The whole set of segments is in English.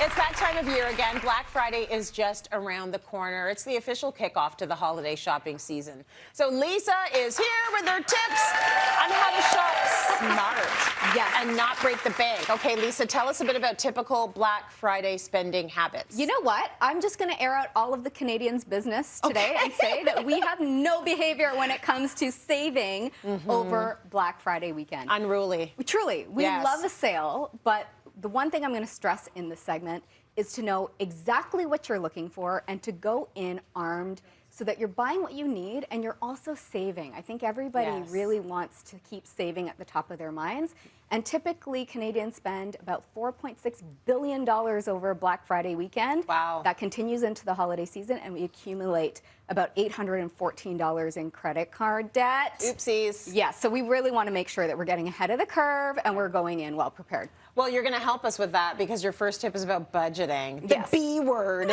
It's that time of year again. Black Friday is just around the corner. It's the official kickoff to the holiday shopping season. So Lisa is here with her tips on how to shop smart, yes, and not break the bank. Okay, Lisa, tell us a bit about typical Black Friday spending habits. You know what? I'm just going to air out all of the Canadians' business today and say that we have no behavior when it comes to saving over Black Friday weekend. Unruly. Truly, we love a sale, but the one thing I'm going to stress in this segment is to know exactly what you're looking for and to go in armed so that you're buying what you need and you're also saving. I think everybody really wants to keep saving at the top of their minds. And typically, Canadians spend about $4.6 billion over Black Friday weekend. Wow. That continues into the holiday season, and we accumulate about $814 in credit card debt. Oopsies. Yeah, so we really want to make sure that we're getting ahead of the curve and we're going in well prepared. Well, you're going to help us with that because your first tip is about budgeting. The B word.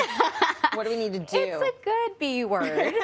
What do we need to do? It's a good B word.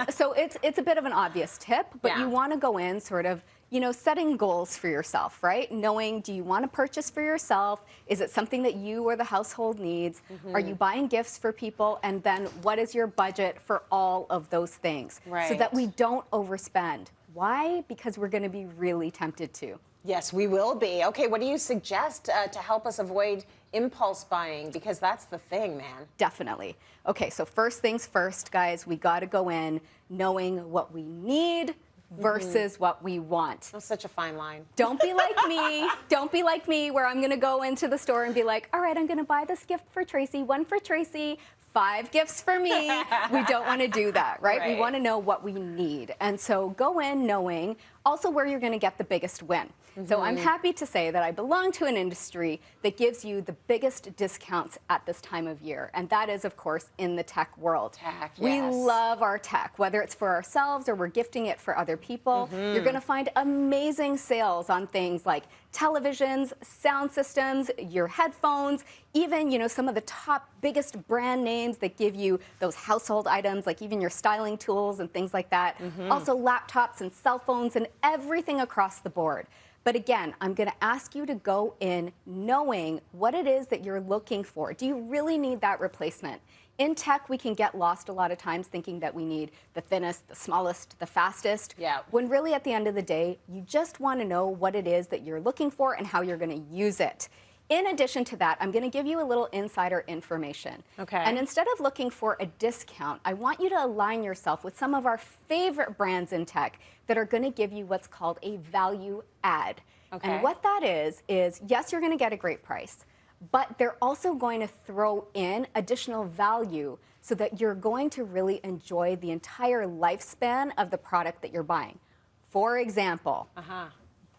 So it's a bit of an obvious tip, but you want to go in sort of, you know, setting goals for yourself, right? Knowing, do you want to purchase for yourself? Is it something that you or the household needs? Are you buying gifts for people? And then what is your budget for all of those things? Right. So that we don't overspend. Why? Because we're going to be really tempted to. Yes, we will be. Okay, what do you suggest to help us avoid impulse buying? Because that's the thing, man. Definitely. Okay, so first things first, guys, we got to go in knowing what we need versus what we want. That's such a fine line. Don't be like me. Don't be like me where I'm going to go into the store and be like, all right, I'm going to buy this gift for Tracy, one for Tracy, 5 gifts for me. We don't want to do that, right? We want to know what we need. And so go in knowing also where you're going to get the biggest win. So I'm happy to say that I belong to an industry that gives you the biggest discounts at this time of year. And that is, of course, in the tech world. Tech, yes. We love our tech, whether it's for ourselves or we're gifting it for other people. You're going to find amazing sales on things like televisions, sound systems, your headphones, even, you know, some of the top biggest brand names that give you those household items, like even your styling tools and things like that. Also laptops and cell phones and everything across the board. But again, I'm going to ask you to go in knowing what it is that you're looking for. Do you really need that replacement? In tech, we can get lost a lot of times thinking that we need the thinnest, the smallest, the fastest. Yeah. When really at the end of the day, you just want to know what it is that you're looking for and how you're going to use it. In addition to that, I'm going to give you a little insider information. Okay. And instead of looking for a discount, I want you to align yourself with some of our favorite brands in tech that are going to give you what's called a value add. Okay. And what that is yes, you're going to get a great price, but they're also going to throw in additional value so that you're going to really enjoy the entire lifespan of the product that you're buying. For example,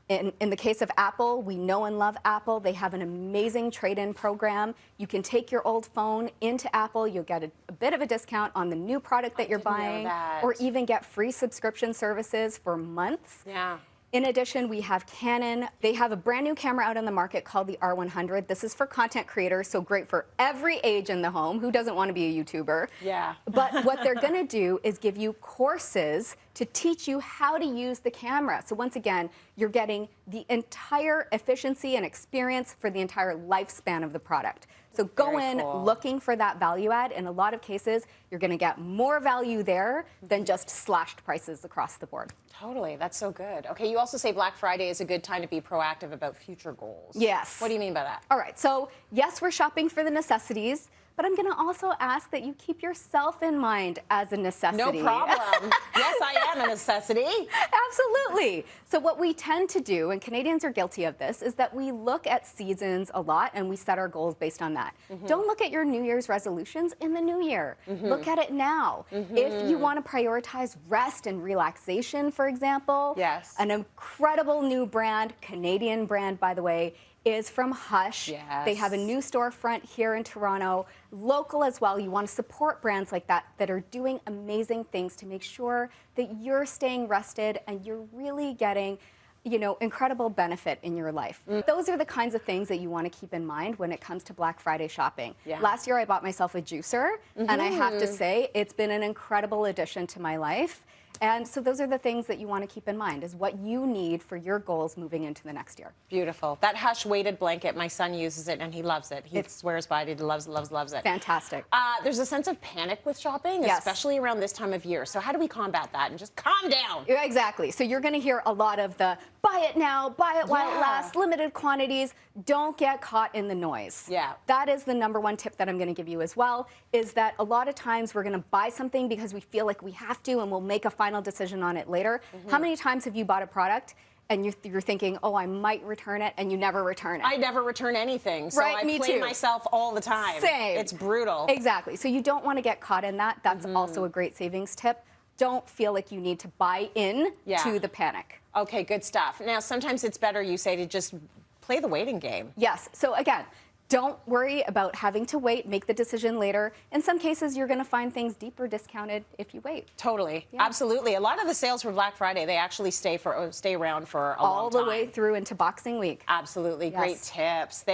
in the case of Apple, we know and love Apple. They have an amazing trade-in program. You can take your old phone into Apple. You'll get a bit of a discount on the new product that you're buying, or even get free subscription services for months. Yeah. In addition, we have Canon. They have a brand new camera out on the market called the R100. This is for content creators, so great for every age in the home. Who doesn't want to be a YouTuber? Yeah. But what they're going to do is give you courses to teach you how to use the camera. So once again, you're getting the entire efficiency and experience for the entire lifespan of the product. So go in looking for that value add. In a lot of cases, you're going to get more value there than just slashed prices across the board. Totally. That's so good. Okay, you also say Black Friday is a good time to be proactive about future goals. Yes. What do you mean by that? All right. So yes, we're shopping for the necessities, but I'm going to also ask that you keep yourself in mind as a necessity. No problem. Yes, I am a necessity. Absolutely. So what we tend to do, and Canadians are guilty of this, is that we look at seasons a lot and we set our goals based on that. Don't look at your New Year's resolutions in the new year. Look at it now. If you want to prioritize rest and relaxation, for example, an incredible new brand, Canadian brand, by the way, is from Hush. They have a new storefront here in Toronto, local as well. You want to support brands like that that are doing amazing things to make sure that you're staying rested and you're really getting, you know, incredible benefit in your life. Those are the kinds of things that you want to keep in mind when it comes to Black Friday shopping. Last year I bought myself a juicer, and I have to say it's been an incredible addition to my life. And so those are the things that you want to keep in mind, is what you need for your goals moving into the next year. Beautiful. That Hush weighted blanket, my son uses it and he loves it. He swears by it. He loves it. Fantastic. There's a sense of panic with shopping, Yes. especially around this time of year. So how do we combat that and just calm down? Yeah, exactly. So you're going to hear a lot of the buy it now, buy it while it lasts, limited quantities. Don't get caught in the noise. Yeah. That is the number one tip that I'm going to give you as well, is that a lot of times we're going to buy something because we feel like we have to, and we'll make a final decision on it later. How many times have you bought a product and you're thinking, oh, I might return it, and you never return it? I never return anything, so Right, I me play too. myself all the time. Same. It's brutal. Exactly. So you don't want to get caught in that. That's also a great savings tip. Don't feel like you need to buy in to the panic. Okay, good stuff. Now, sometimes it's better, you say, to just play the waiting game. Yes. So again, don't worry about having to wait. Make the decision later. In some cases, you're going to find things deeper discounted if you wait. Totally. Absolutely. A lot of the sales for Black Friday, they actually stay around for a long time. All the way through into Boxing Week. Absolutely. Yes. Great tips.